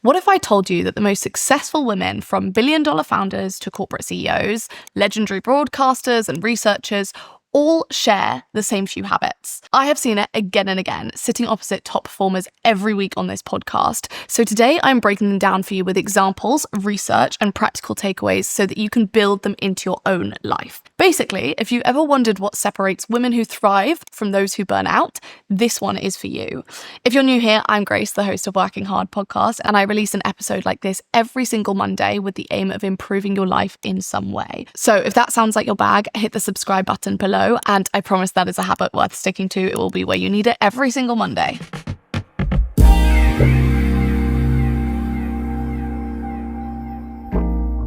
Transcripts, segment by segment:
What if I told you that the most successful women, from billion-dollar founders to corporate CEOs, legendary broadcasters and researchers, all share the same few habits? I have seen it again and again, sitting opposite top performers every week on this podcast. So today I'm breaking them down for you with examples, research, and practical takeaways so that you can build them into your own life. Basically, if you ever wondered what separates women who thrive from those who burn out, this one is for you. If you're new here, I'm Grace, the host of Working Hard podcast, and I release an episode like this every single Monday with the aim of improving your life in some way. So if that sounds like your bag, hit the subscribe button below, and I promise that is a habit worth sticking to. It will be where you need it every single Monday.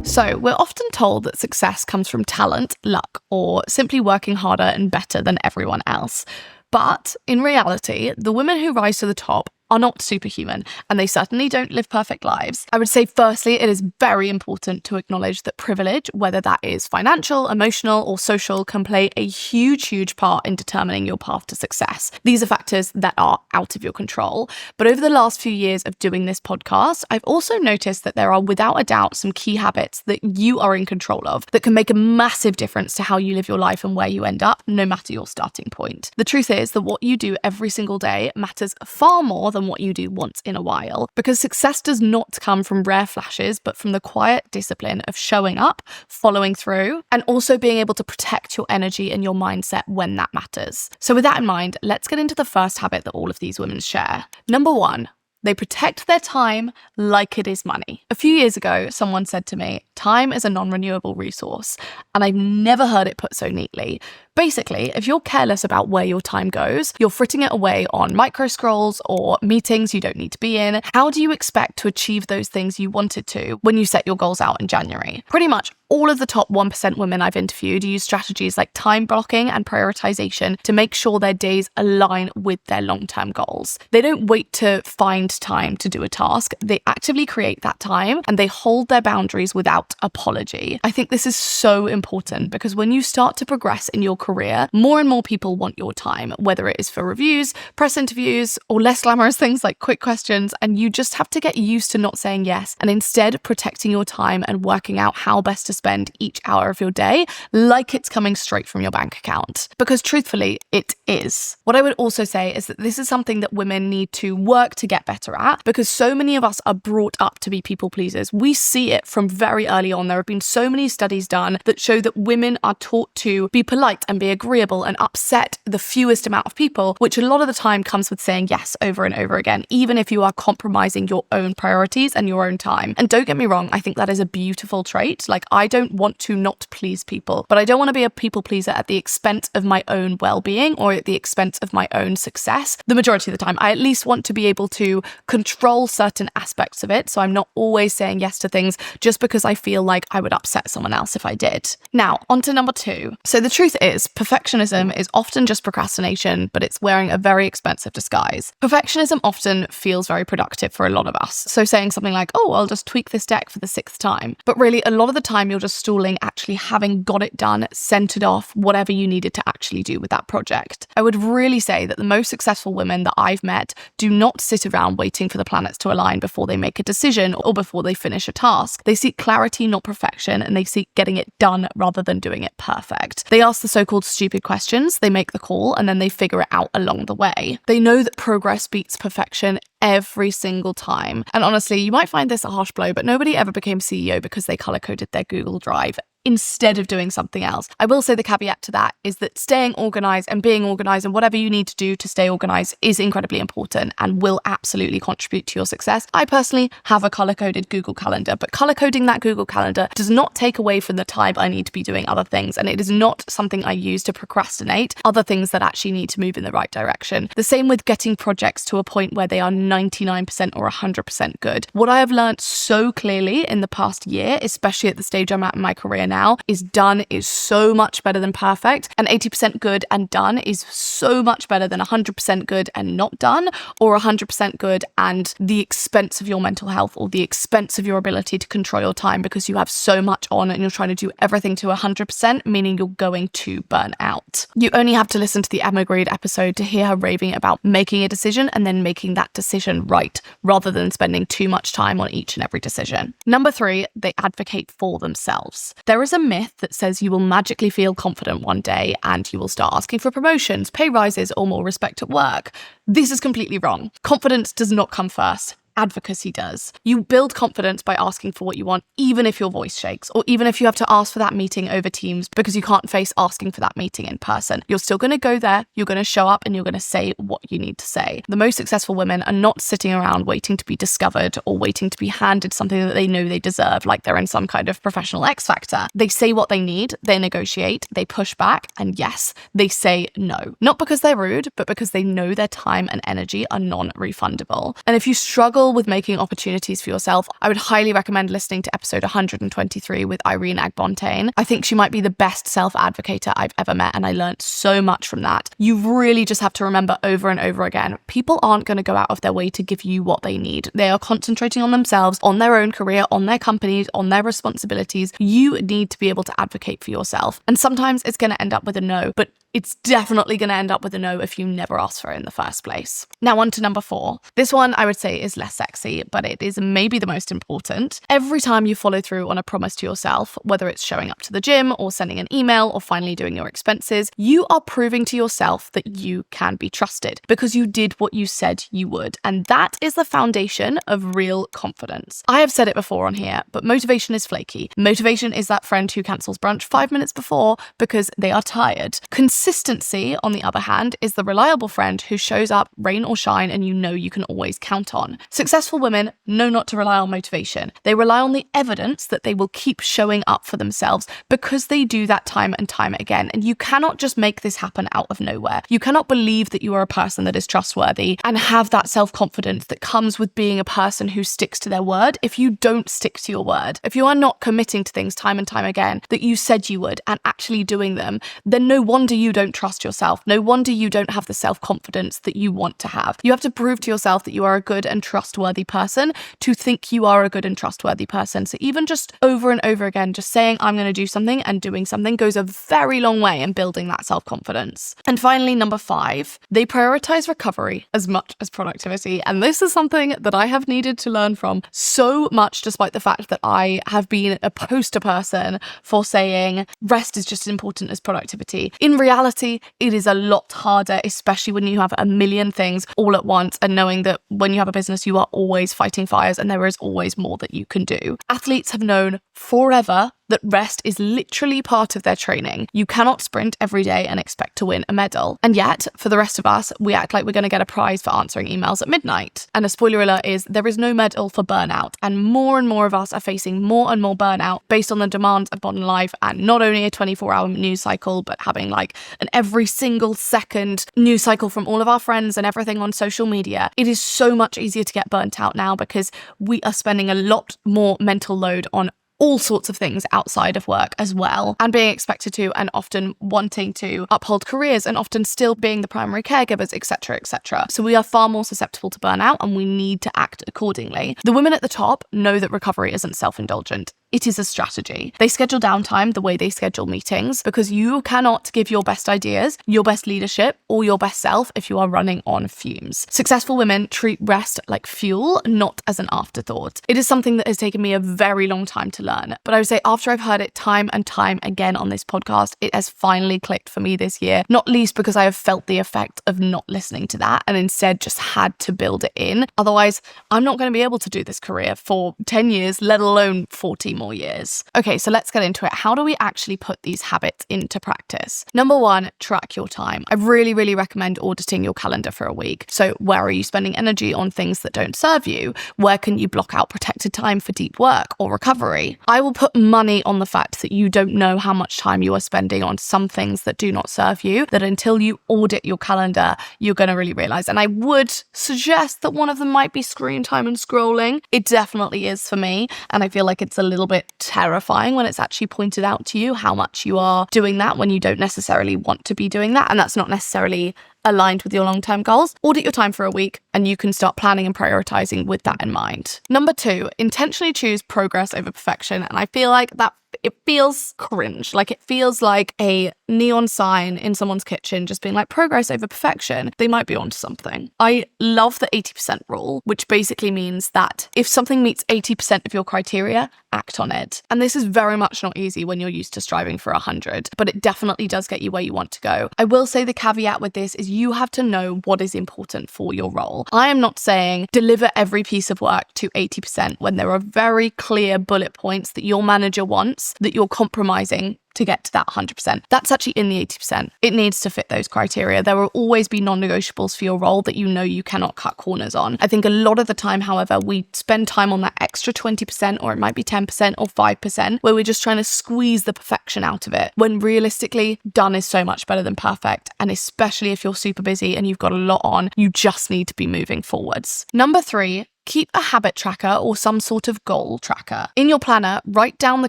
So we're often told that success comes from talent, luck, or simply working harder and better than everyone else. But in reality, the women who rise to the top are not superhuman, and they certainly don't live perfect lives. I would say, firstly, it is very important to acknowledge that privilege, whether that is financial, emotional, or social, can play a huge part in determining your path to success. These are factors that are out of your control. But over the last few years of doing this podcast, I've also noticed that there are, without a doubt, some key habits that you are in control of that can make a massive difference to how you live your life and where you end up, no matter your starting point. The truth is that what you do every single day matters far more than what you do once in a while, because success does not come from rare flashes, but from the quiet discipline of showing up, following through, and also being able to protect your energy and your mindset when that matters. So with that in mind, let's get into the first habit that all of these women share. Number 1, they protect their time like it is money. A few years ago, someone said to me, time is a non-renewable resource, and I've never heard it put so neatly. Basically, if you're careless about where your time goes, you're fritting it away on micro scrolls or meetings you don't need to be in. How do you expect to achieve those things you wanted to when you set your goals out in January? Pretty much all of the top 1% women I've interviewed use strategies like time blocking and prioritization to make sure their days align with their long-term goals. They don't wait to find time to do a task. They actively create that time, and they hold their boundaries without apology. I think this is so important because when you start to progress in your career, more and more people want your time, whether it is for reviews, press interviews, or less glamorous things like quick questions, and you just have to get used to not saying yes and instead protecting your time and working out how best to spend each hour of your day like it's coming straight from your bank account. Because truthfully, it is. What I would also say is that this is something that women need to work to get better at, because so many of us are brought up to be people pleasers. We see it from very early on. There have been so many studies done that show that women are taught to be polite and be agreeable and upset the fewest amount of people, which a lot of the time comes with saying yes over and over again, even if you are compromising your own priorities and your own time. And don't get me wrong, I think that is a beautiful trait. Like, I don't want to not please people, but I don't want to be a people pleaser at the expense of my own well-being or at the expense of my own success. The majority of the time, I at least want to be able to control certain aspects of it, so I'm not always saying yes to things just because I feel like I would upset someone else if I did. Now, on to number 2. So the truth is, perfectionism is often just procrastination, but it's wearing a very expensive disguise. Perfectionism often feels very productive for a lot of us. So saying something like, oh, I'll just tweak this deck for the 6th time. But really, a lot of the time you're just stalling actually having got it done, sent it off, whatever you needed to actually do with that project. I would really say that the most successful women that I've met do not sit around waiting for the planets to align before they make a decision or before they finish a task. They seek clarity, not perfection, and they seek getting it done rather than doing it perfect. They ask the so-called stupid questions, they make the call, and then they figure it out along the way. They know that progress beats perfection every single time. And honestly, you might find this a harsh blow, but nobody ever became CEO because they color-coded their Google Drive instead of doing something else. I will say the caveat to that is that staying organized and being organized and whatever you need to do to stay organized is incredibly important and will absolutely contribute to your success. I personally have a color-coded Google Calendar, but color-coding that Google Calendar does not take away from the time I need to be doing other things, and it is not something I use to procrastinate other things that actually need to move in the right direction. The same with getting projects to a point where they are 99% or 100% good. What I have learned so clearly in the past year, especially at the stage I'm at in my career now is done is so much better than perfect, and 80% good and done is so much better than 100% good and not done, or 100% good and the expense of your mental health or the expense of your ability to control your time because you have so much on and you're trying to do everything to 100%, meaning you're going to burn out. You only have to listen to the Emma Grede episode to hear her raving about making a decision and then making that decision right, rather than spending too much time on each and every decision. Number 3, they advocate for themselves. There is a myth that says you will magically feel confident one day and you will start asking for promotions, pay rises, or more respect at work. This is completely wrong. Confidence does not come first. Advocacy does. You build confidence by asking for what you want, even if your voice shakes, or even if you have to ask for that meeting over Teams because you can't face asking for that meeting in person. You're still going to go there, you're going to show up, and you're going to say what you need to say. The most successful women are not sitting around waiting to be discovered or waiting to be handed something that they know they deserve, like they're in some kind of professional X factor. They say what they need, they negotiate, they push back, and yes, they say no. Not because they're rude, but because they know their time and energy are non-refundable. And if you struggle with making opportunities for yourself, I would highly recommend listening to episode 123 with Irene Agbontane. I think she might be the best self-advocator I've ever met, and I learned so much from that. You really just have to remember over and over again, people aren't going to go out of their way to give you what they need. They are concentrating on themselves, on their own career, on their companies, on their responsibilities. You need to be able to advocate for yourself. And sometimes it's going to end up with a no, but it's definitely going to end up with a no if you never asked for it in the first place. Now on to number 4. This one I would say is less sexy, but it is maybe the most important. Every time you follow through on a promise to yourself, whether it's showing up to the gym or sending an email or finally doing your expenses, you are proving to yourself that you can be trusted because you did what you said you would. And that is the foundation of real confidence. I have said it before on here, but motivation is flaky. Motivation is that friend who cancels brunch 5 minutes before because they are tired. Consistency, on the other hand, is the reliable friend who shows up rain or shine and you know you can always count on. Successful women know not to rely on motivation. They rely on the evidence that they will keep showing up for themselves because they do that time and time again. And you cannot just make this happen out of nowhere. You cannot believe that you are a person that is trustworthy and have that self-confidence that comes with being a person who sticks to their word if you don't stick to your word. If you are not committing to things time and time again that you said you would and actually doing them, then no wonder you don't trust yourself. No wonder you don't have the self-confidence that you want to have. You have to prove to yourself that you are a good and trustworthy person to think you are a good and trustworthy person. So even just over and over again, just saying I'm going to do something and doing something goes a very long way in building that self-confidence. And finally, number 5, they prioritize recovery as much as productivity. And this is something that I have needed to learn from so much, despite the fact that I have been a poster person for saying rest is just as important as productivity. In reality, it is a lot harder, especially when you have a million things all at once and knowing that when you have a business, you are always fighting fires and there is always more that you can do. Athletes have known forever that rest is literally part of their training. You cannot sprint every day and expect to win a medal. And yet, for the rest of us, we act like we're going to get a prize for answering emails at midnight. And a spoiler alert is there is no medal for burnout. And more of us are facing more and more burnout based on the demands of modern life and not only a 24-hour news cycle, but having like an every single second news cycle from all of our friends and everything on social media. It is so much easier to get burnt out now because we are spending a lot more mental load on all sorts of things outside of work as well, and being expected to and often wanting to uphold careers and often still being the primary caregivers, etc., etc. So we are far more susceptible to burnout and we need to act accordingly. The women at the top know that recovery isn't self-indulgent. It is a strategy. They schedule downtime the way they schedule meetings because you cannot give your best ideas, your best leadership, or your best self if you are running on fumes. Successful women treat rest like fuel, not as an afterthought. It is something that has taken me a very long time to learn, but I would say after I've heard it time and time again on this podcast, it has finally clicked for me this year, not least because I have felt the effect of not listening to that and instead just had to build it in. Otherwise, I'm not going to be able to do this career for 10 years, let alone 40 more years. Okay, so let's get into it. How do we actually put these habits into practice? Number 1, track your time. I really recommend auditing your calendar for a week. So where are you spending energy on things that don't serve you? Where can you block out protected time for deep work or recovery? I will put money on the fact that you don't know how much time you are spending on some things that do not serve you, that until you audit your calendar, you're going to really realize. And I would suggest that one of them might be screen time and scrolling. It definitely is for me. And I feel like it's a little bit bit terrifying when it's actually pointed out to you how much you are doing that when you don't necessarily want to be doing that. And that's not necessarily aligned with your long-term goals. Audit your time for a week and you can start planning and prioritizing with that in mind. Number 2, intentionally choose progress over perfection. And I feel like that it feels cringe. Like, it feels like a neon sign in someone's kitchen just being like, progress over perfection. They might be onto something. I love the 80% rule, which basically means that if something meets 80% of your criteria, act on it. And this is very much not easy when you're used to striving for 100, but it definitely does get you where you want to go. I will say the caveat with this is you have to know what is important for your role. I am not saying deliver every piece of work to 80% when there are very clear bullet points that your manager wants that you're compromising to get to that 100%. That's actually in the 80%. It needs to fit those criteria. There will always be non-negotiables for your role that you know you cannot cut corners on. I think a lot of the time, however, we spend time on that extra 20%, or it might be 10% or 5%, where we're just trying to squeeze the perfection out of it, when realistically, done is so much better than perfect. And especially if you're super busy and you've got a lot on, you just need to be moving forwards. Number 3, keep a habit tracker or some sort of goal tracker. In your planner, write down the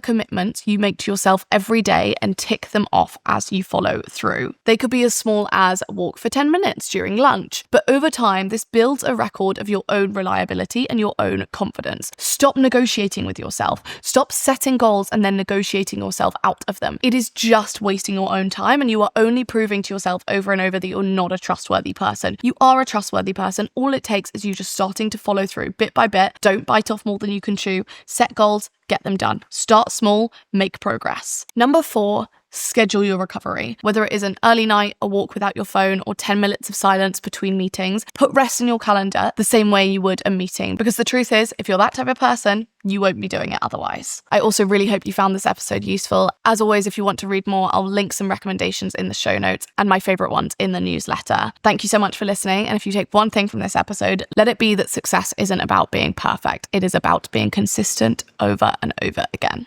commitments you make to yourself every day and tick them off as you follow through. They could be as small as walk for 10 minutes during lunch, but over time, this builds a record of your own reliability and your own confidence. Stop negotiating with yourself. Stop setting goals and then negotiating yourself out of them. It is just wasting your own time, and you are only proving to yourself over and over that you're not a trustworthy person. You are a trustworthy person. All it takes is you just starting to follow through bit by bit. Don't bite off more than you can chew. Set goals, get them done. Start small, make progress. Number 4, schedule your recovery. Whether it is an early night, a walk without your phone, or 10 minutes of silence between meetings, put rest in your calendar the same way you would a meeting. Because the truth is, if you're that type of person, you won't be doing it otherwise. I also really hope you found this episode useful. As always, if you want to read more, I'll link some recommendations in the show notes and my favorite ones in the newsletter. Thank you so much for listening. And if you take one thing from this episode, let it be that success isn't about being perfect. It is about being consistent over and over again.